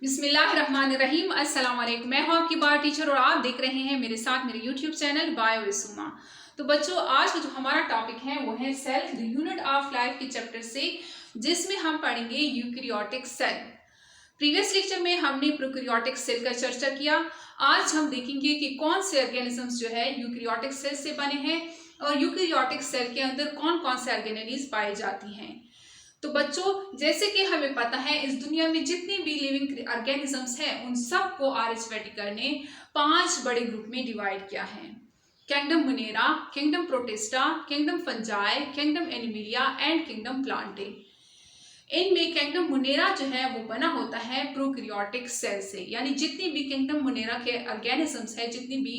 बिस्मिल्लाहिर्रहमानिर्रहीम। अस्सलाम वालेकुम। मैं हूं आपकी बार टीचर और आप देख रहे हैं मेरे साथ मेरे यूट्यूब चैनल बायो विद। तो बच्चों, आज का जो हमारा टॉपिक है वो है cell the unit of life के चैप्टर से, जिसमें हम पढ़ेंगे यूकैरियोटिक सेल। प्रीवियस लेक्चर में हमने प्रोकैरियोटिक सेल का चर्चा किया। आज हम देखेंगे कि कौन से ऑर्गेनिजम्स जो है यूकैरियोटिक सेल से बने हैं और यूकैरियोटिक सेल के अंदर कौन कौन से ऑर्गेनेलीज पाई जाती हैं। तो बच्चों, जैसे कि हमें पता है इस दुनिया में जितने भी लिविंग ऑर्गेनिजम्स हैं उन सबको आर.एच. वेटिकर ने 5 बड़े ग्रुप में डिवाइड किया है। Kingdom Monera, kingdom protista, kingdom fungi, kingdom Animalia and kingdom Plantae. इनमें किंगडम मोनेरा जो है वो बना होता है प्रोकैरियोटिक सेल से, यानी जितनी भी किंगडम मोनेरा के ऑर्गेनिजम्स हैं, जितनी भी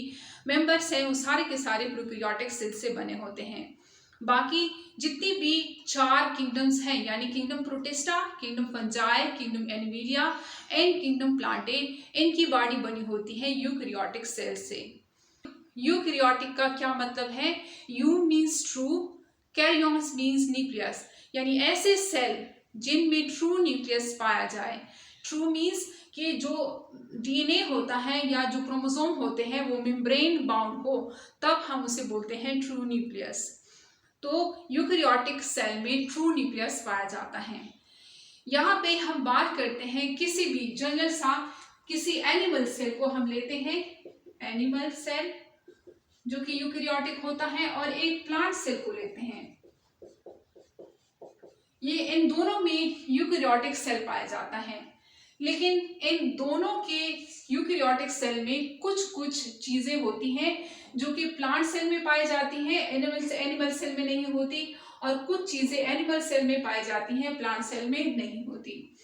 मेंबर्स हैं, वो सारे के सारे प्रोकैरियोटिक सेल से बने होते हैं। बाकी जितनी भी 4 किंगडम्स हैं, यानी kingdom protista, kingdom fungi, kingdom Animalia and kingdom Plantae, इनकी बॉडी बनी होती है यूकैरियोटिक सेल से। यूकैरियोटिक का क्या मतलब है? Eu means true, karyons means nucleus, यानी ऐसे सेल जिनमें ट्रू न्यूक्लियस पाया जाए। ट्रू मीन्स कि जो डीएनए होता है या जो क्रोमोसोम होते हैं वो मेम्ब्रेन बाउंड हो, तब हम उसे बोलते हैं ट्रू न्यूक्लियस। तो यूकैरियोटिक सेल में ट्रू न्यूक्लियस पाया जाता है। यहाँ पे हम बात करते हैं किसी भी जनरल सा किसी एनिमल सेल को हम लेते हैं, एनिमल सेल जो कि यूकैरियोटिक होता है, और एक प्लांट सेल को लेते हैं। ये इन दोनों में यूकैरियोटिक सेल पाया जाता है, लेकिन इन दोनों के यूकैरियोटिक सेल में कुछ कुछ चीजें होती हैं जो कि प्लांट सेल में पाई जाती हैं, एनिमल सेल में नहीं होती, और कुछ चीजें एनिमल सेल में पाई जाती हैं, प्लांट सेल में नहीं होती।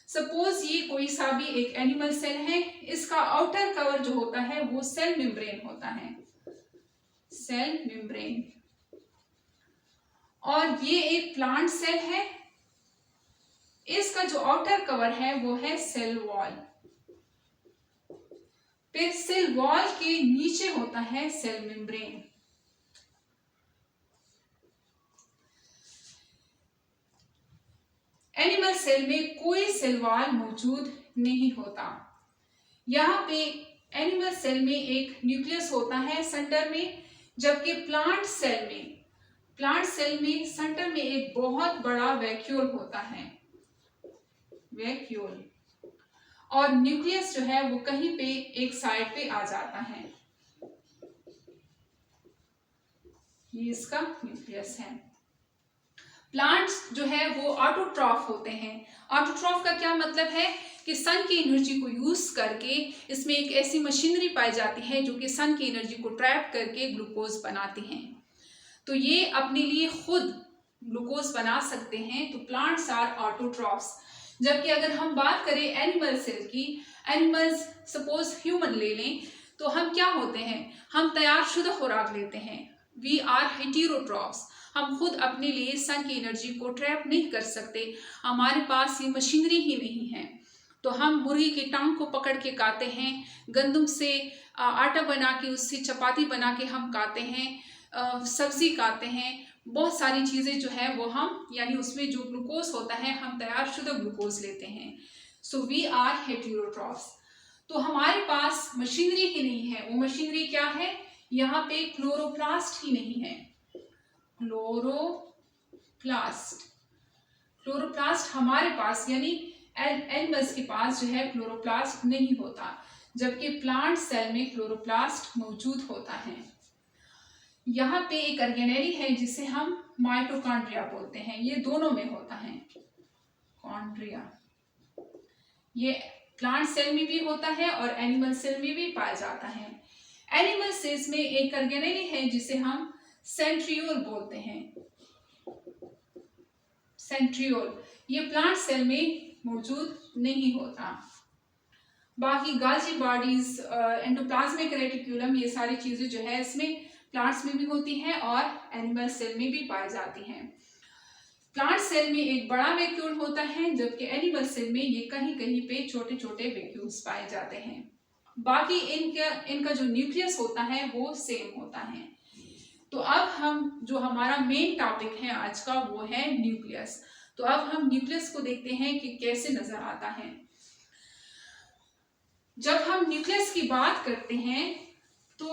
सपोज ये कोई सा भी एक एनिमल सेल है, इसका आउटर कवर जो होता है वो सेल मेम्ब्रेन होता है, सेल मेम्ब्रेन। और ये एक प्लांट सेल है, इसका जो आउटर कवर है वो है सेल वॉल। फिर सेल वॉल के नीचे होता है सेल मेम्ब्रेन। एनिमल सेल में कोई सेल वॉल मौजूद नहीं होता। यहाँ पे एनिमल सेल में एक न्यूक्लियस होता है सेंटर में, जबकि प्लांट सेल में सेंटर में एक बहुत बड़ा वैक्यूल होता है, वैक्यूल, और न्यूक्लियस जो है वो कहीं पे एक साइड पे आ जाता है। ये इसका न्यूक्लियस है। प्लांट्स जो है वो ऑटोट्रॉफ होते हैं। ऑटोट्रॉफ का क्या मतलब है कि सन की एनर्जी को यूज करके इसमें एक ऐसी मशीनरी पाई जाती है जो कि सन की एनर्जी को ट्रैप करके ग्लूकोज बनाते हैं। तो ये अपने लिए खुद ग्लूकोज बना सकते हैं। तो प्लांट्स आर ऑटोट्रॉफ्स। जबकि अगर हम बात करें एनिमल सेल की, एनिमल्स सपोज ह्यूमन ले लें, तो हम क्या होते हैं? हम तैयारशुदा खुराक लेते हैं। We are heterotrophs. हम खुद अपने लिए सन की एनर्जी को ट्रैप नहीं कर सकते, हमारे पास ये मशीनरी ही नहीं है। तो हम मुर्गी की टांग को पकड़ के खाते हैं, गंदम से आटा बना के उससे चपाती बना के हम खाते हैं, सब्जी खाते हैं, बहुत सारी चीज़ें जो है वो हम, यानी उसमें जो ग्लूकोज होता है हम तैयारशुदा ग्लूकोज लेते हैं। So we are heterotrophs. तो हमारे पास मशीनरी ही नहीं है। वो मशीनरी क्या है? यहाँ पे क्लोरोप्लास्ट ही नहीं है। क्लोरोप्लास्ट हमारे पास, यानी एनिमल्स के पास जो है क्लोरोप्लास्ट नहीं होता, जबकि प्लांट सेल में क्लोरोप्लास्ट मौजूद होता है। यहाँ पे एक ऑर्गेनेली है जिसे हम माइटोकॉन्ड्रिया बोलते हैं, ये दोनों में होता है कॉन्ड्रिया। ये प्लांट सेल में भी होता है और एनिमल सेल में भी पाया जाता है। एनिमल सेल्स में एक ऑर्गेनेली है जिसे हम सेंट्रियोल बोलते हैं, सेंट्रियोल। ये प्लांट सेल में मौजूद नहीं होता। बाकी गाल्जी बॉडीज, एंडोप्लाज्मिक रेटिक्यूलम, ये सारी चीजें जो है इसमें प्लांट्स में भी होती हैं और एनिमल सेल में भी पाई जाती हैं। प्लांट सेल में एक बड़ा वैक्यूल होता है, जबकि एनिमल सेल में ये कहीं कहीं पे छोटे छोटे वैक्यूल्स पाए जाते हैं। बाकी इनका जो न्यूक्लियस होता है वो सेम होता है। तो अब हम, जो हमारा मेन टॉपिक है आज का, वो है न्यूक्लियस। तो अब हम न्यूक्लियस को देखते हैं कि कैसे नजर आता है। जब हम न्यूक्लियस की बात करते हैं तो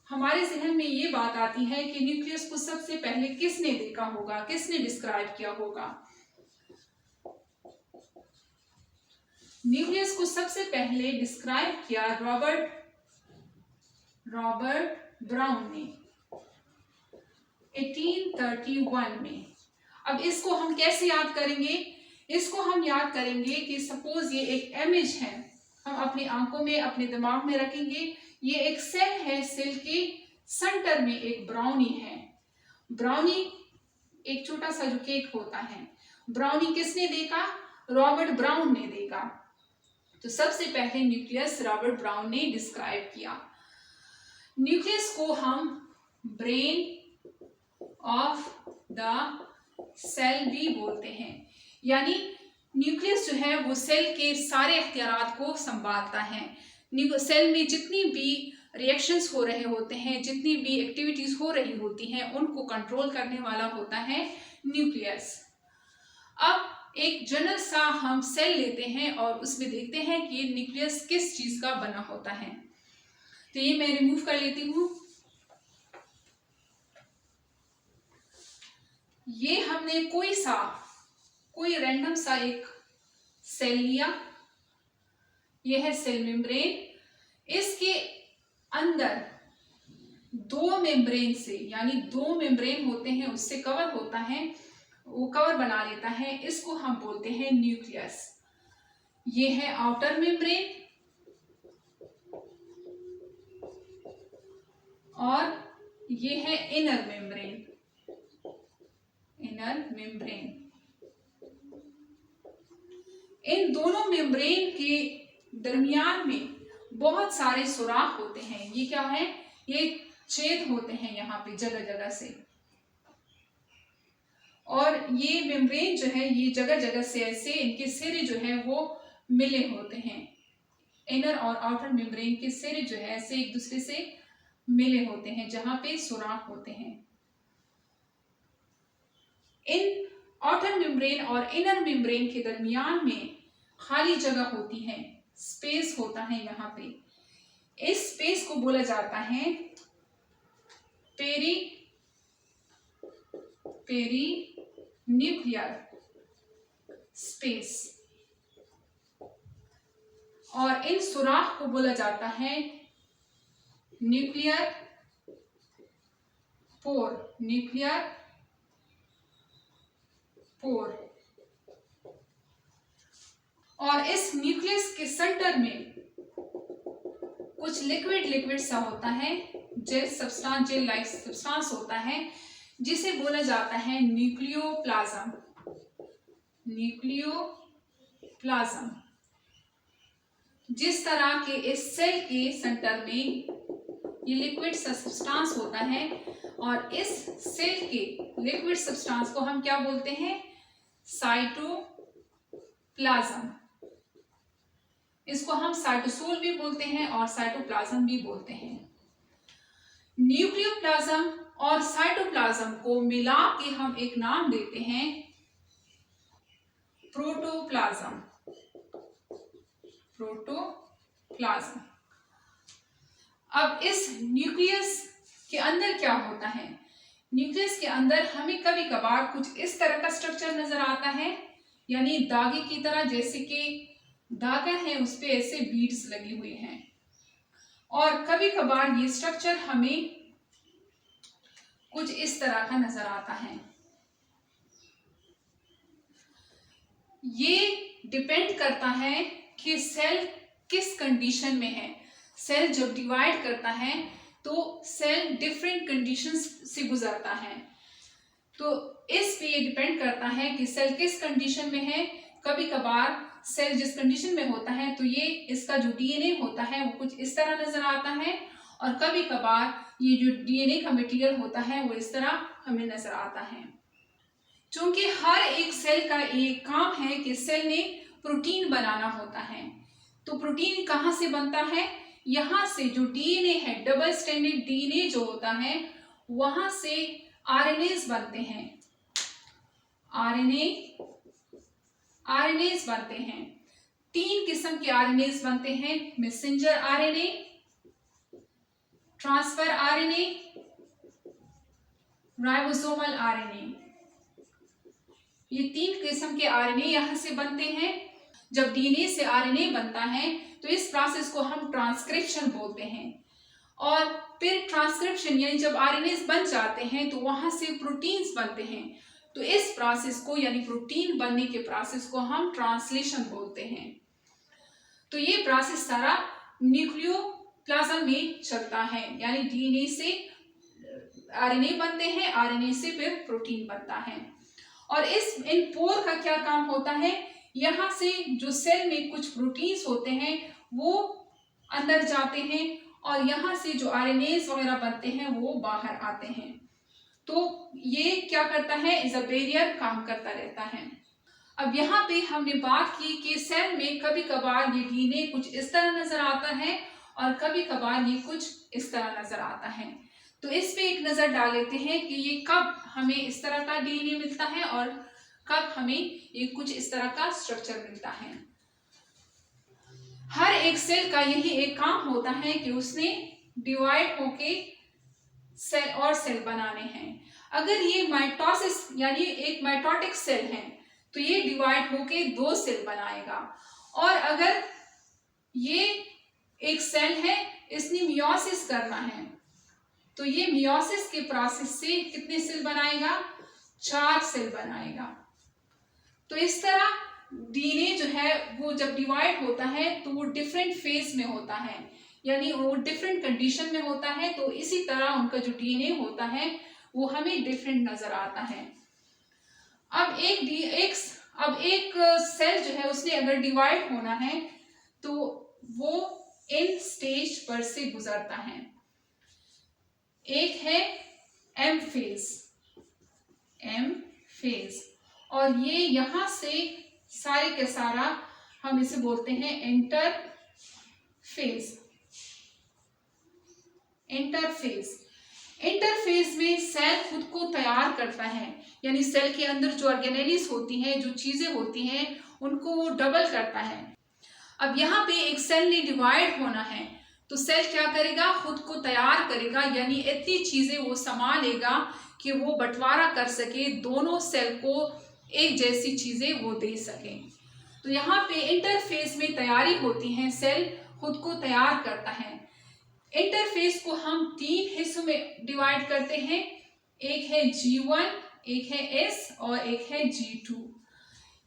हमारे जहन में ये बात आती है कि न्यूक्लियस को सबसे पहले किसने देखा होगा, किसने डिस्क्राइब किया होगा। न्यूक्लियस को सबसे पहले डिस्क्राइब किया रॉबर्ट ब्राउन ने 1831 में। अब इसको हम कैसे याद करेंगे? इसको हम याद करेंगे कि सपोज ये एक इमेज है, हम अपनी आंखों में, अपने दिमाग में रखेंगे। ये एक सेल है, सेल के सेंटर में एक ब्राउनी है। ब्राउनी एक छोटा सा जो केक होता है, ब्राउनी किसने देखा? रॉबर्ट ब्राउन ने देखा। तो सबसे पहले न्यूक्लियस रॉबर्ट ब्राउन ने डिस्क्राइब किया। न्यूक्लियस को हम ब्रेन ऑफ द सेल भी बोलते हैं, यानी न्यूक्लियस जो है वो सेल के सारे इख्तियारात को संभालता है। सेल में जितनी भी रिएक्शंस हो रहे होते हैं, जितनी भी एक्टिविटीज हो रही होती हैं, उनको कंट्रोल करने वाला होता है न्यूक्लियस। अब एक जनरल सा हम सेल लेते हैं और उसमें देखते हैं कि न्यूक्लियस किस चीज का बना होता है। तो ये मैं रिमूव कर लेती हूँ। ये हमने कोई रैंडम सा एक सेल लिया, यह है सेल मेम्ब्रेन। इसके अंदर दो मेम्ब्रेन से, यानी दो मेम्ब्रेन होते हैं, उससे कवर होता है, वो कवर बना लेता है। इसको हम बोलते हैं न्यूक्लियस। ये है आउटर मेम्ब्रेन और ये है इनर मेम्ब्रेन। इन दोनों मेम्ब्रेन के दरमियान में बहुत सारे सुराख होते हैं। ये क्या है? ये छेद होते हैं यहाँ पे जगह जगह से, और ये मेम्ब्रेन जो है ये जगह जगह से ऐसे इनके सिरे जो है वो मिले होते हैं। इनर और आउटर मेम्ब्रेन के सिरे जो है ऐसे एक दूसरे से मिले होते हैं, जहां पे सुराख होते हैं। इन आउटर मेम्ब्रेन और इनर मेम्ब्रेन के दरमियान में खाली जगह होती है, स्पेस होता है यहाँ पे। इस स्पेस को बोला जाता है न्यूक्लियर स्पेस, और इन सुराख को बोला जाता है न्यूक्लियर पोर। और इस न्यूक्लियस के सेंटर में कुछ लिक्विड सा होता है, जेल लाइक सब्सटेंस होता है, जिसे बोला जाता है न्यूक्लियोप्लाज्म। जिस तरह के इस सेल के सेंटर में ये लिक्विड सब्सटेंस होता है, और इस सेल के लिक्विड सब्सटेंस को हम क्या बोलते हैं? साइटोप्लाज्म। इसको हम साइटोसोल भी बोलते हैं और साइटोप्लाज्म भी बोलते हैं। न्यूक्लियोप्लाज्म और साइटोप्लाज्म को मिला के हम एक नाम देते हैं प्रोटोप्लाज्म। अब इस न्यूक्लियस के अंदर क्या होता है? न्यूक्लियस के अंदर हमें कभी कभार कुछ इस तरह का स्ट्रक्चर नजर आता है, यानी धागे की तरह, जैसे कि धागा है उस पे ऐसे बीड्स लगी हुई हैं। और कभी कभार ये स्ट्रक्चर हमें कुछ इस तरह का नजर आता है। ये डिपेंड करता है कि सेल किस कंडीशन में है। सेल जब डिवाइड करता है तो सेल डिफरेंट कंडीशंस से गुजरता है, तो इस पे ये डिपेंड करता है कि सेल किस कंडीशन में है। कभी कभार सेल जिस कंडीशन में होता है तो ये इसका जो डीएनए होता है वो कुछ इस तरह नजर आता है, और कभी कभार ये जो डीएनए का मटेरियल होता है वो इस तरह हमें नजर आता है। क्योंकि हर एक सेल का एक काम है कि सेल ने प्रोटीन बनाना होता है। तो प्रोटीन कहाँ से बनता है? यहाँ से जो डीएनए है, डबल स्ट्रैंडेड डीएनए जो होता है, वहां से आरएनएस बनते हैं। आरएनएस बनते हैं। 3 किस्म के आरएनएस बनते हैं, messenger RNA, transfer RNA, ribosomal RNA. ये 3 किस्म के आरएनए यहां से बनते हैं। जब डीएनए से आरएनए बनता है तो इस प्रोसेस को हम ट्रांसक्रिप्शन बोलते हैं। और फिर ट्रांसक्रिप्शन यानी जब आरएनए बन जाते हैं तो वहां से प्रोटीन्स बनते हैं। तो इस प्रोसेस को यानी प्रोटीन बनने के प्रोसेस को हम ट्रांसलेशन बोलते हैं। तो ये प्रोसेस सारा न्यूक्लियोप्लाज्म में चलता है, यानी डीएनए से आरएनए बनते हैं, आरएनए से फिर प्रोटीन बनता है। और इन पोर का क्या काम होता है, यहाँ से जो सेल में कुछ प्रोटीन्स होते हैं वो अंदर जाते हैं और यहाँ से जो आरएनएस वगैरह बनते हैं वो बाहर आते हैं। तो ये क्या करता है, एज अ बैरियर काम करता रहता है। अब यहाँ पे हमने बात की कि सेल में कभी कभार ये डीएनए कुछ इस तरह नजर आता है और कभी कभार ये कुछ इस तरह नजर आता है। तो इस पे एक नजर डाल लेते हैं कि ये कब हमें इस तरह का डीएनए मिलता है और कब हमें ये कुछ इस तरह का स्ट्रक्चर मिलता है। हर एक सेल का यही एक काम होता है कि उसने डिवाइड होके सेल और सेल बनाने हैं। अगर ये माइटोसिस यानी एक माइटोटिक सेल है तो ये डिवाइड होके 2 सेल बनाएगा। और अगर ये एक सेल है, इसने मियोसिस करना है तो ये मियोसिस के प्रोसेस से कितने सेल बनाएगा, 4 सेल बनाएगा। तो इस तरह डीएनए जो है वो जब डिवाइड होता है तो वो डिफरेंट फेज में होता है, यानी वो डिफरेंट कंडीशन में होता है। तो इसी तरह उनका जो डीएनए होता है वो हमें डिफरेंट नजर आता है। अब एक सेल जो है उसने अगर डिवाइड होना है तो वो इन स्टेज पर से गुजरता है। एक है एम फेज और ये यहां से सारे के सारा हम इसे बोलते हैं इंटरफेज में सेल खुद को तैयार करता है, यानी सेल के अंदर जो ऑर्गेनेलिस होती हैं, जो चीजें होती हैं, उनको वो डबल करता है। अब यहाँ पे एक सेल ने डिवाइड होना है तो सेल क्या करेगा, खुद को तैयार करेगा, यानी इतनी चीजें वो संभालेगा कि वो बंटवारा कर सके, दोनों सेल को एक जैसी चीजें वो दे सके। तो यहाँ पे इंटरफेस में तैयारी होती है, सेल खुद को तैयार करता है। इंटरफेस को हम 3 हिस्सों में डिवाइड करते हैं, एक है G1, एक है S और एक है G2।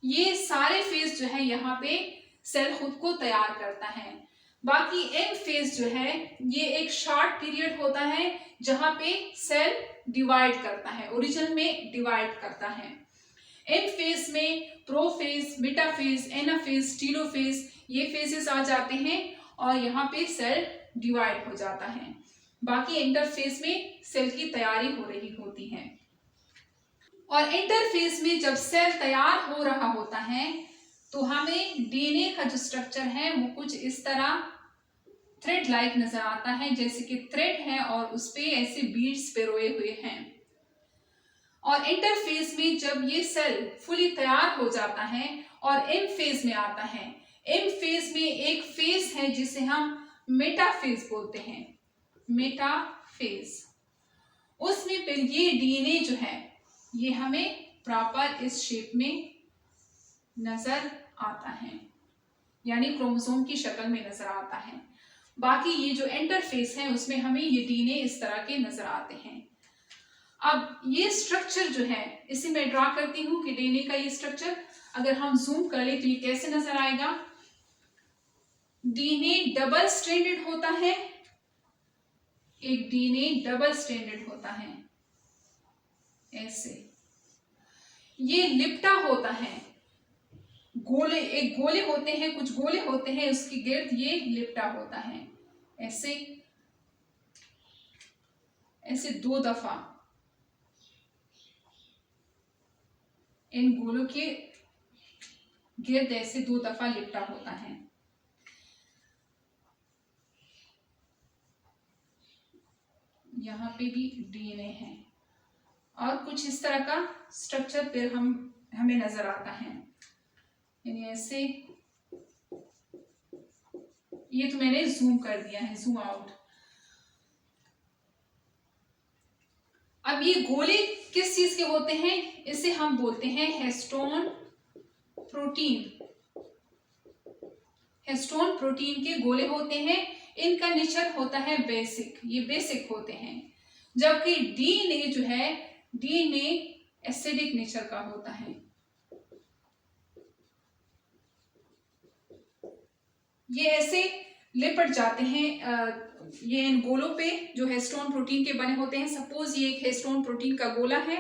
ये सारे फेज जो है यहाँ पे सेल खुद को तैयार करता है। बाकी एम फेज जो है ये एक शॉर्ट पीरियड होता है जहां पे सेल डिवाइड करता है, ओरिजिन में डिवाइड करता है। एम फेज में प्रोफेज, मेटाफेज, एनाफेज, टीलोफेज ये फेजेस आ जाते हैं और यहाँ पे सेल डिवाइड हो जाता है। बाकी इंटरफेज में सेल की तैयारी हो रही होती है। और इंटरफेज में जब सेल तैयार हो रहा होता है तो हमें डीएनए का जो स्ट्रक्चर है वो कुछ इस तरह थ्रेड लाइक नजर आता है, जैसे कि थ्रेड है और उस पे ऐसे बीड्स पिरोए हुए हैं। और इंटरफेज में जब ये सेल फुली तैयार हो जाता है और एम फेज में आता है, एम फेज में एक फेज है जिसे हम मेटाफेज बोलते हैं, मेटाफेज। उसमें फिर ये डीएनए जो है ये हमें प्रॉपर इस शेप में नजर आता है, यानी क्रोमोसोम की शक्ल में नजर आता है। बाकी ये जो इंटरफेस है उसमें हमें ये डीएनए इस तरह के नजर आते हैं। अब ये स्ट्रक्चर जो है इसे मैं ड्रॉ करती हूँ कि डीएनए का ये स्ट्रक्चर अगर हम जूम कर ले तो ये कैसे नजर आएगा। डीएनए डबल स्ट्रैंडेड होता है, एक डीएनए डबल स्ट्रैंडेड होता है ऐसे। ये लिपटा होता है, गोले, एक गोले होते हैं, कुछ गोले होते हैं, उसके गिर्द ये लिपटा होता है ऐसे ऐसे 2 दफा इन गोलों के गिर्द ऐसे 2 दफा लिपटा होता है। यहाँ पे भी डीएनए है और कुछ इस तरह का स्ट्रक्चर फिर हमें नजर आता है, यानी ऐसे ये तो मैंने जूम कर दिया है, जूम आउट। अब ये गोले किस चीज के होते हैं, इसे हम बोलते हैं हिस्टोन प्रोटीन। हिस्टोन प्रोटीन के गोले होते हैं। इनका नेचर होता है बेसिक, ये बेसिक होते हैं। जबकि डीएनए जो है, डीएनए एसिडिक नेचर का होता है। ये ऐसे लिपट जाते हैं ये इन गोलों पे जो हिस्टोन प्रोटीन के बने होते हैं। सपोज ये एक हिस्टोन प्रोटीन का गोला है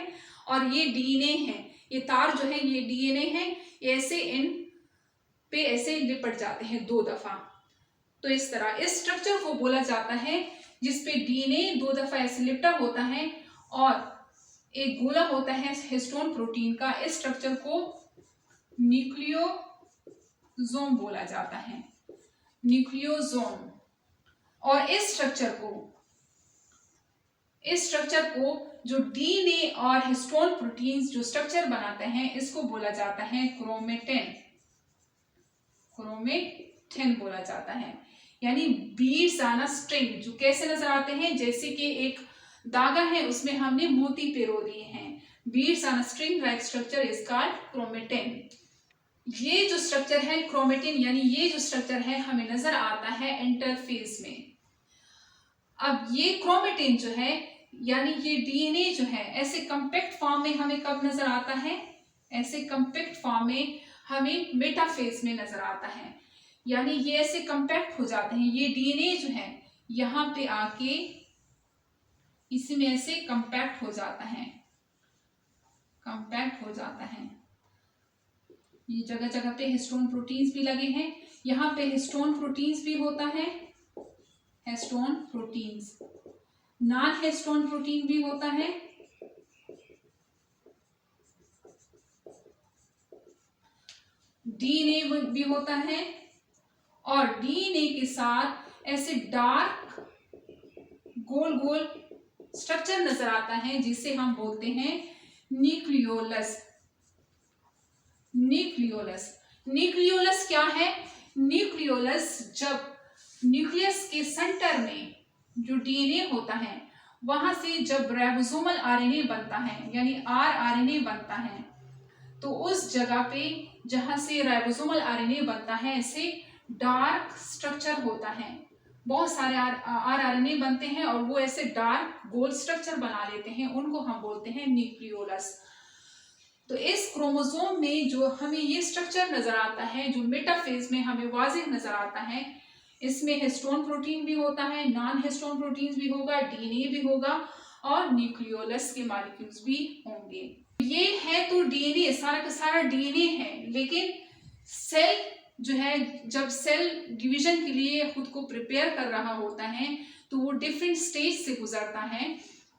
और ये डीएनए है, ये तार जो है ये डीएनए है, ये ऐसे इन पे ऐसे लिपट जाते हैं 2 दफा। तो इस तरह इस स्ट्रक्चर को बोला जाता है जिसपे डीएनए 2 दफा ऐसे लिपटा होता है और एक गोला होता है हिस्टोन प्रोटीन का। इस स्ट्रक्चर को न्यूक्लियोसोम बोला जाता है, न्यूक्लियोसोम। और इस स्ट्रक्चर को जो डीएनए और हिस्टोन प्रोटीन्स जो स्ट्रक्चर बनाते हैं, इसको बोला जाता है क्रोमेटिन। क्रोमेटिन बोला जाता है। यानी बीड्स ऑन अ स्ट्रिंग, जो कैसे नजर आते हैं, जैसे कि एक धागा है उसमें हमने मोती पिरो दिए हैं। Beads on a string like structure is called chromatin. ये जो स्ट्रक्चर है क्रोमेटिन, यानी ये जो स्ट्रक्चर है हमें नजर आता है इंटरफेस में। अब ये क्रोमेटिन जो है, यानी ये डीएनए जो है, ऐसे कंपैक्ट फॉर्म में हमें कब नजर आता है, ऐसे कंपैक्ट फॉर्म में हमें मेटाफेज में नजर आता है। यानी ये ऐसे कंपैक्ट हो जाते हैं, ये डीएनए जो है यहाँ पे आके इसी में ऐसे कंपैक्ट हो जाता है, कंपैक्ट हो जाता है। ये जगह जगह पे हिस्टोन प्रोटीन्स भी लगे हैं, यहाँ पे हिस्टोन प्रोटीन्स भी होता है, histone proteins. Non histone protein भी होता है, डीएनए भी होता है, और डीएनए के साथ ऐसे डार्क गोल गोल स्ट्रक्चर नजर आता है जिसे हम बोलते हैं न्यूक्लियोलस। न्यूक्लियोलस, न्यूक्लियोलस क्या है? न्यूक्लियोलस जब न्यूक्लियस के सेंटर में जो डीएनए होता है वहां से जब राइबोसोमल आरएनए बनता है, यानी आरएनए बनता है, तो उस जगह पे जहां से राइबोसोमल आरएनए बनता है ऐसे डार्क स्ट्रक्चर होता है। बहुत सारे आरएनए बनते हैं और वो ऐसे डार्क गोल स्ट्रक्चर बना लेते हैं, उनको हम बोलते हैं न्यूक्लियोलस। तो इस क्रोमोसोम में जो हमें ये स्ट्रक्चर नजर आता है, जो मेटाफेज में हमें वाज़ेह नजर आता है, इसमें हिस्टोन प्रोटीन भी होता है, नॉन हिस्टोन प्रोटीन भी होगा, डीएनए भी होगा और न्यूक्लियोलस के मॉलिक्यूल्स भी होंगे। ये है तो डीएनए, सारा का सारा डीएनए है। लेकिन सेल जो है, जब सेल डिवीजन के लिए खुद को प्रिपेयर कर रहा होता है तो वो डिफरेंट स्टेज से गुजरता है।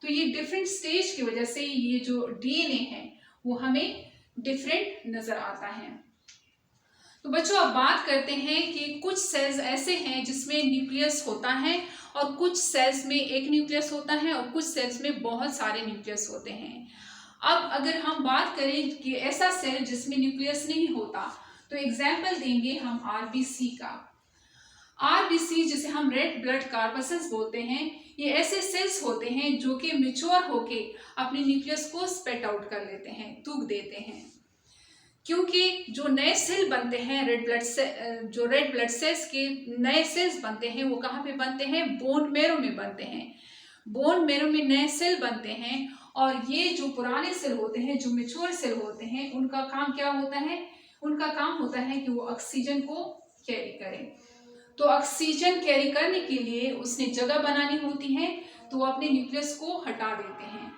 तो ये डिफरेंट स्टेज की वजह से ये जो डीएनए है वो हमें डिफरेंट नजर आता है। तो बच्चों अब बात करते हैं कि कुछ सेल्स ऐसे हैं जिसमें न्यूक्लियस होता है और कुछ सेल्स में एक न्यूक्लियस होता है और कुछ सेल्स में बहुत सारे न्यूक्लियस होते हैं। अब अगर हम बात करें कि ऐसा सेल जिसमें न्यूक्लियस नहीं होता, तो एग्जाम्पल देंगे हम आरबीसी का। आरबीसी जिसे हम रेड ब्लड कॉर्पसेस बोलते हैं, ये ऐसे सेल्स होते हैं जो कि मैच्योर होके अपने न्यूक्लियस को स्पेट आउट कर लेते हैं, थूक देते हैं। क्योंकि जो नए सेल बनते हैं जो रेड ब्लड सेल्स के नए सेल्स बनते हैं वो कहाँ पे बनते हैं? बोन मैरो में बनते हैं। बोन मैरो में नए सेल बनते हैं और ये जो पुराने सेल होते हैं, जो मैच्योर सेल होते हैं, उनका काम क्या होता है? उनका काम होता है कि वो ऑक्सीजन को कैरी करें। तो ऑक्सीजन कैरी करने के लिए उसने जगह बनानी होती है, तो वो अपने न्यूक्लियस को हटा देते हैं।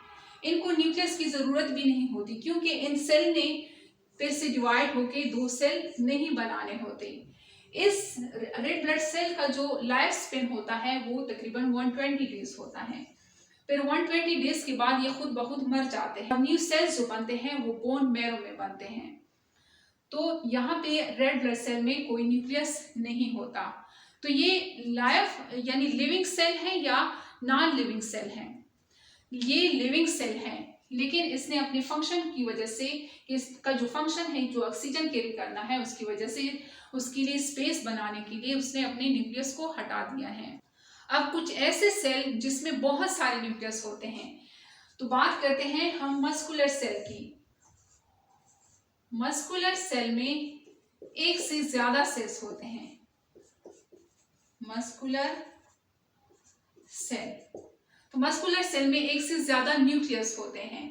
इनको न्यूक्लियस की जरूरत भी नहीं होती क्योंकि इन सेल ने फिर से डिवाइड होके 2 सेल नहीं बनाने होते। इस रेड ब्लड सेल का जो लाइफ स्पेन होता है वो तकरीबन 120 डेज होता है। फिर 120 डेज के बाद ये खुद ब खुद मर जाते हैं। न्यू सेल्स जो बनते हैं वो बोन मैरो में बनते हैं। तो यहाँ पे रेड ब्लड सेल में कोई न्यूक्लियस नहीं होता। तो ये लाइफ यानी लिविंग सेल है या नॉन लिविंग सेल है? ये लिविंग सेल है, लेकिन इसने अपने फंक्शन की वजह से, इसका जो फंक्शन है जो ऑक्सीजन कैरी करना है उसकी वजह से उसके लिए स्पेस बनाने के लिए उसने अपने न्यूक्लियस को हटा दिया है। अब कुछ ऐसे सेल जिसमें बहुत सारे न्यूक्लियस होते हैं, तो बात करते हैं हम मस्कुलर सेल की। मस्कुलर सेल में एक से ज्यादा सेल्स होते हैं। मस्कुलर सेल, तो मस्कुलर सेल में एक से ज्यादा न्यूक्लियस होते हैं।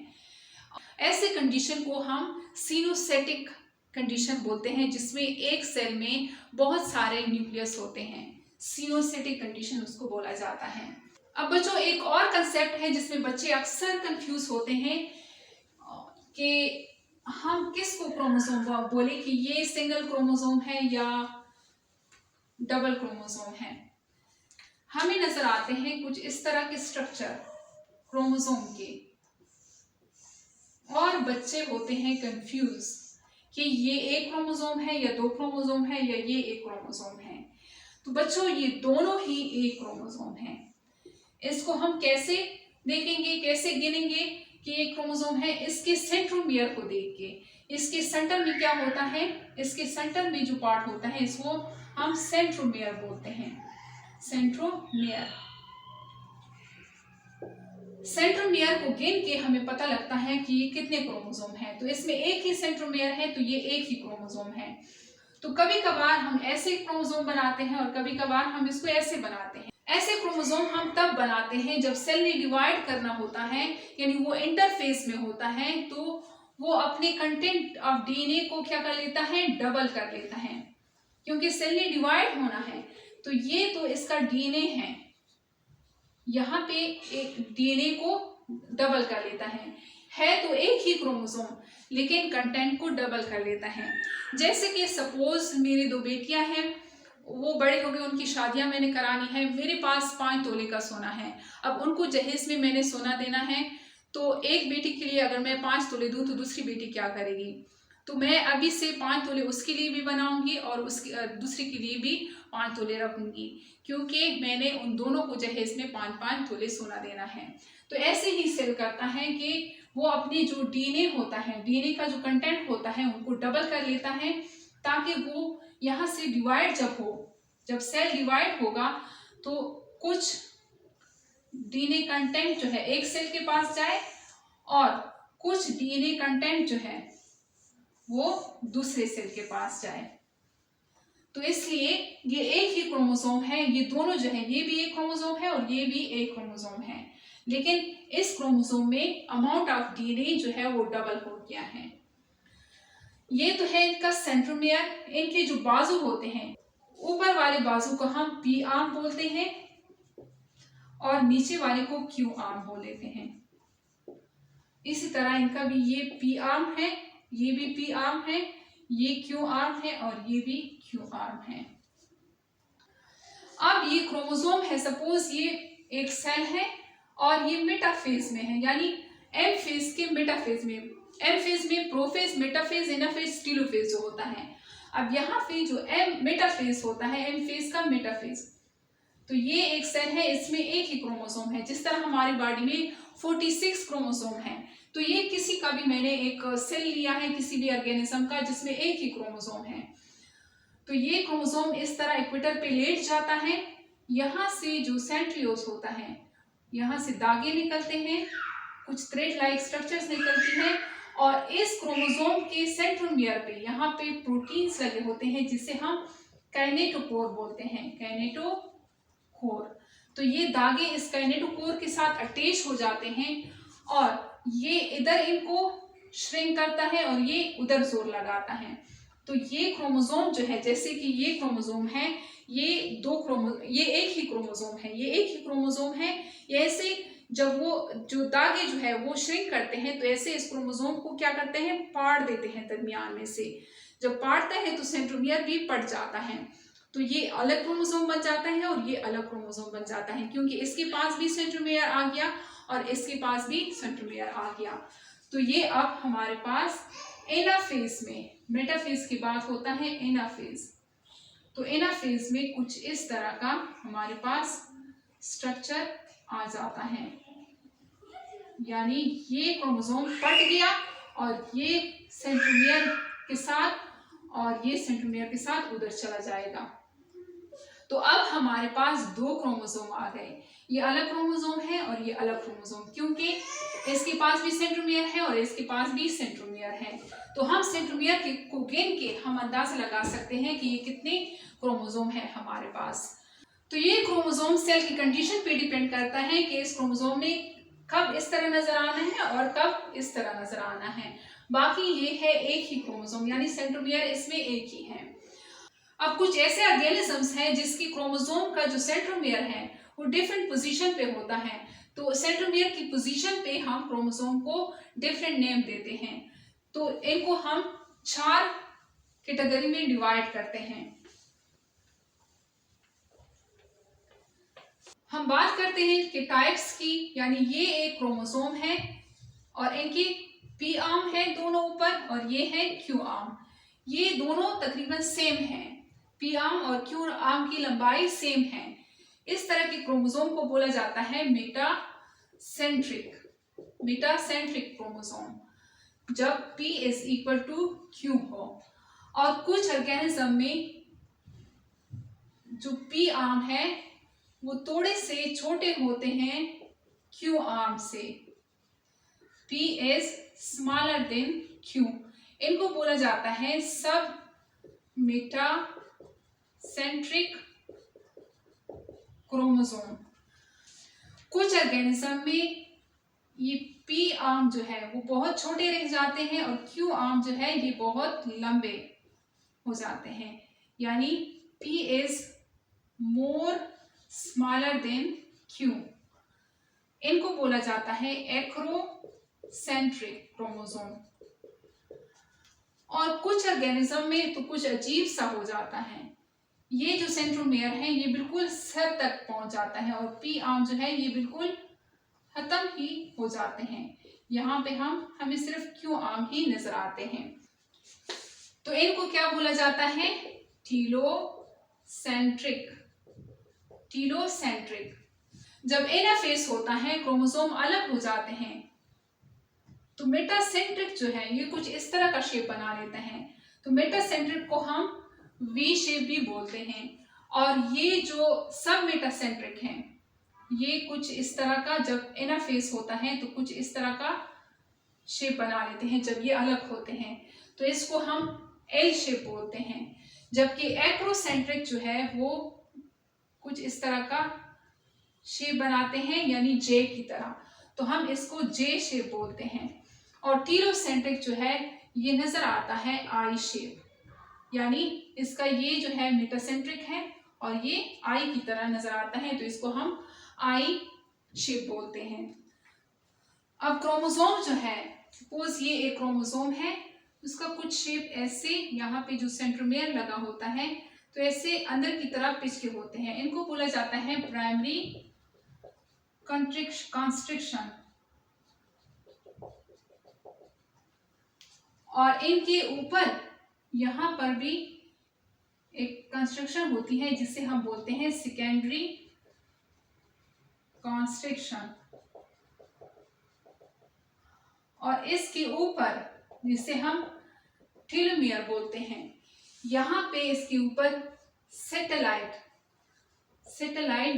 ऐसे कंडीशन को हम सिनोसेटिक कंडीशन बोलते हैं, जिसमें एक सेल में बहुत सारे न्यूक्लियस होते हैं। सिनोसेटिक कंडीशन उसको बोला जाता है। अब बच्चों एक और कंसेप्ट है जिसमें बच्चे अक्सर कंफ्यूज होते हैं कि हम किसको क्रोमोसोम बोले, कि ये सिंगल क्रोमोसोम है या डबल क्रोमोसोम है। हमें नजर आते हैं कुछ इस तरह के स्ट्रक्चर क्रोमोसोम के, और बच्चे होते हैं कंफ्यूज कि ये एक क्रोमोसोम है या दो क्रोमोसोम है या ये एक क्रोमोसोम है। तो बच्चों ये दोनों ही एक क्रोमोसोम है। इसको हम कैसे देखेंगे, कैसे गिनेंगे कि एक क्रोमोसोम है? इसके सेंट्रोमियर को देख के। इसके सेंटर में क्या होता है, इसके सेंटर में जो पार्ट होता है इसको हम सेंट्रोमियर बोलते हैं। सेंट्रोमियर, सेंट्रोमियर को गिन के हमें पता लगता है कि ये कितने क्रोमोसोम है। तो इसमें एक ही सेंट्रोमियर है, तो ये एक ही क्रोमोसोम है। तो कभी कभार हम ऐसे क्रोमोसोम बनाते हैं और कभी कभार हम इसको ऐसे बनाते हैं। ऐसे क्रोमोसोम हम तब बनाते हैं जब सेल ने डिवाइड करना होता है, यानी वो इंटरफेस में होता है, तो वो अपने कंटेंट ऑफ डीएनए को क्या कर लेता है, डबल कर लेता है। क्योंकि सेल ने डिवाइड होना है, तो ये तो इसका डीएनए है, यहाँ पे एक डीएनए को डबल कर लेता है तो एक ही क्रोमोसोम, लेकिन कंटेंट को डबल कर लेता है। जैसे कि सपोज मेरी दो बेटियां हैं, वो बड़े हो गए, उनकी शादियां मैंने करानी है, मेरे पास 5 तोले का सोना है। अब उनको जहेज में मैंने सोना देना है, तो एक बेटी के लिए अगर मैं 5 तोले दूं तो दूसरी बेटी क्या करेगी? तो मैं अभी से 5 तोले उसके लिए भी बनाऊंगी और उसकी दूसरी के लिए भी 5 तोले रखूंगी, क्योंकि मैंने उन दोनों को जहेज में 5-5 तोले सोना देना है। तो ऐसे ही सेल करता है कि वो अपने जो डीएनए होता है, डीएनए का जो कंटेंट होता है, उनको डबल कर लेता है, ताकि वो यहाँ से डिवाइड जब सेल डिवाइड होगा तो कुछ डीएनए कंटेंट जो है एक सेल के पास जाए और कुछ डीएनए कंटेंट जो है वो दूसरे सेल के पास जाए। तो इसलिए ये एक ही क्रोमोसोम है, ये दोनों जो है, ये भी एक क्रोमोसोम है और ये भी एक क्रोमोसोम है, लेकिन इस क्रोमोसोम में अमाउंट ऑफ डीएनए जो है वो डबल हो गया है। ये तो है इनका सेंट्रोमियर। इनके जो बाजू होते हैं, ऊपर वाले बाजू को हम पी आर्म बोलते हैं और नीचे वाले को क्यू आर्म बोल देते हैं। इसी तरह इनका भी ये पी आर्म है, ये भी पी आर्म है, ये क्यू आर्म है और ये भी क्यू आर्म है। अब ये क्रोमोसोम है, सपोज ये एक सेल है और ये मेटाफेज में है, यानी एम फेज के मेटाफेज में। एम फेज में प्रोफेज, मेटाफेज, एनाफेज, टेलोफेज जो होता है। अब यहाँ पे जो एम मेटाफेज होता है, एम फेज का मेटाफेज, तो ये एक सेल है, इसमें एक ही क्रोमोसोम है। जिस तरह हमारी बॉडी में 46 क्रोमोसोम है, तो ये किसी का भी मैंने एक सेल लिया है किसी भी ऑर्गेनिज्म का जिसमें एक ही क्रोमोसोम है, तो ये क्रोमोसोम इस तरह इक्वेटर पे लेट जाता है। यहाँ से जो सेंट्रियोल्स होता है, यहाँ से धागे निकलते हैं, कुछ थ्रेड लाइक स्ट्रक्चर्स निकलती हैं, और इस क्रोमोसोम के सेंट्रोमियर पे यहाँ पे प्रोटीन्स लगे होते हैं जिसे हम काइनेटोकोर बोलते हैं। काइनेटोकोर, तो ये धागे इस काइनेटोकोर के साथ अटैच हो जाते हैं और ये इधर इनको श्रिंक करता है और ये उधर जोर लगाता है। तो ये क्रोमोसोम जो है, जैसे कि ये क्रोमोसोम है, ये ये एक ही क्रोमोसोम है, ये एक ही क्रोमोसोम है। ऐसे जब वो जो धागे जो है वो श्रिंक करते हैं, तो ऐसे इस क्रोमोसोम को क्या करते हैं, पाड़ देते हैं दरमियान में से। जब पाड़ता है तो सेंट्रोमियर भी पड़ जाता है, तो ये अलग क्रोमोसोम बन जाता है और ये अलग क्रोमोसोम बन जाता है, क्योंकि इसके पास भी सेंट्रोमियर आ गया और इसके पास भी सेंट्रोमियर आ गया। तो ये अब हमारे पास एनाफेज में, मेटाफेज की बात होता है एनाफेज, तो एनाफेज में कुछ इस तरह का हमारे पास स्ट्रक्चर आ जाता है, यानी ये क्रोमोसोम पट गया और ये सेंट्रोमियर के साथ और ये सेंट्रोमियर के साथ उधर चला जाएगा। तो अब हमारे पास 2 क्रोमोसोम आ गए। ये अलग क्रोमोसोम है और ये अलग क्रोमोसोम, क्योंकि इसके पास भी सेंट्रोमियर है और इसके पास भी सेंट्रोमियर है। तो हम सेंट्रोमियर को गिन के हम अंदाजा लगा सकते हैं कि ये कितने क्रोमोसोम है हमारे पास। तो ये क्रोमोसोम सेल की कंडीशन पे डिपेंड करता है कि इस क्रोमोसोम ने कब इस तरह नजर आना है और कब इस तरह नजर आना है। बाकी ये है एक ही क्रोमोसोम, यानी सेंट्रोमियर इसमें एक ही है। अब कुछ ऐसे ऑर्गेनिजम्स हैं जिसकी क्रोमोसोम का जो सेंट्रोमियर है वो डिफरेंट पोजीशन पे होता है। तो सेंट्रोमियर की पोजीशन पे हम क्रोमोसोम को डिफरेंट नेम देते हैं। तो इनको हम 4 कैटेगरी में डिवाइड करते हैं। हम बात करते हैं कि टाइप्स की, यानी ये एक क्रोमोसोम है और इनकी पी आर्म है दोनों ऊपर और ये है क्यू आर्म। ये दोनों तकरीबन सेम हैं, पी आर्म और क्यू आर्म की लंबाई सेम है। इस तरह के क्रोमोसोम को बोला जाता है मेटासेंट्रिक क्रोमोसोम, जब P is equal to Q हो। और कुछ ऑर्गेनिज्म में जो पी आर्म है वो थोड़े से छोटे होते हैं क्यू आर्म से, P is smaller than Q। इनको बोला जाता है सब मेटासेंट्रिक क्रोमोसोम। कुछ ऑर्गेनिज्म में ये पी आर्म जो है वो बहुत छोटे रह जाते हैं और क्यू आर्म जो है ये बहुत लंबे हो जाते हैं, यानी P is more smaller than Q। इनको बोला जाता है एक्रोसेंट्रिक क्रोमोसोम। और कुछ ऑर्गेनिज्म में तो कुछ अजीब सा हो जाता है। ये जो सेंट्रोमियर है ये बिल्कुल सर तक पहुंच जाता है और पी आर्म जो है ये बिल्कुल खत्म ही हो जाते हैं। यहाँ पे हमें सिर्फ क्यू आर्म ही नजर आते हैं। तो इनको क्या बोला जाता है? टीलोसेंट्रिक। जब एनाफेज होता है, क्रोमोसोम अलग हो जाते हैं, तो मेटासेंट्रिक जो है ये कुछ इस तरह का शेप बना लेते हैं। तो मेटासेंट्रिक को हम वी शेप भी बोलते हैं। और ये जो सब मेटासेंट्रिक हैं ये कुछ इस तरह का, जब एनाफेज होता है तो कुछ इस तरह का शेप बना लेते हैं जब ये अलग होते हैं, तो इसको हम एल शेप बोलते हैं। जबकि एक्रोसेंट्रिक जो है वो कुछ इस तरह का शेप बनाते हैं, यानी जे की तरह, तो हम इसको जे शेप बोलते हैं। और टीलोसेंट्रिक जो है ये नजर आता है आई शेप, यानी इसका ये जो है मेटासेंट्रिक है और ये आई की तरह नजर आता है, तो इसको हम आई शेप बोलते हैं। अब क्रोमोसोम जो है, सपोज ये एक क्रोमोसोम है, उसका कुछ शेप ऐसे, यहाँ पे जो सेंट्रोमियर लगा होता है तो ऐसे अंदर की तरफ पिच के होते हैं। इनको बोला जाता है प्राइमरी कंस्ट्रिक्शन। और इनके ऊपर यहाँ पर भी एक कंस्ट्रक्शन होती है जिसे हम बोलते हैं सेकेंडरी कंस्ट्रिक्शन। और इसके ऊपर, जिसे हम टेलोमियर बोलते हैं, यहाँ पे इसके ऊपर सेटेलाइट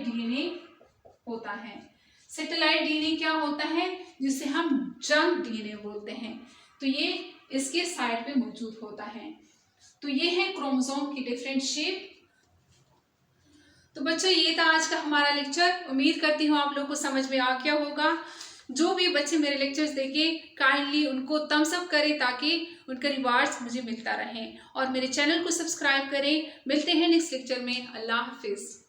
डीएनए होता है। सेटेलाइट डीएनए क्या होता है? जिसे हम जंक डीएनए बोलते हैं, तो ये इसके साइड पे मौजूद होता है। तो ये है क्रोमोसोम की डिफरेंट शेप। तो बच्चों ये था आज का हमारा लेक्चर। उम्मीद करती हूँ आप लोगों को समझ में आ गया होगा। जो भी बच्चे मेरे लेक्चर्स देखें काइंडली उनको थम्स अप करें ताकि उनका रिवार्ड्स मुझे मिलता रहे, और मेरे चैनल को सब्सक्राइब करें। मिलते हैं नेक्स्ट लेक्चर में। अल्लाह हाफिज।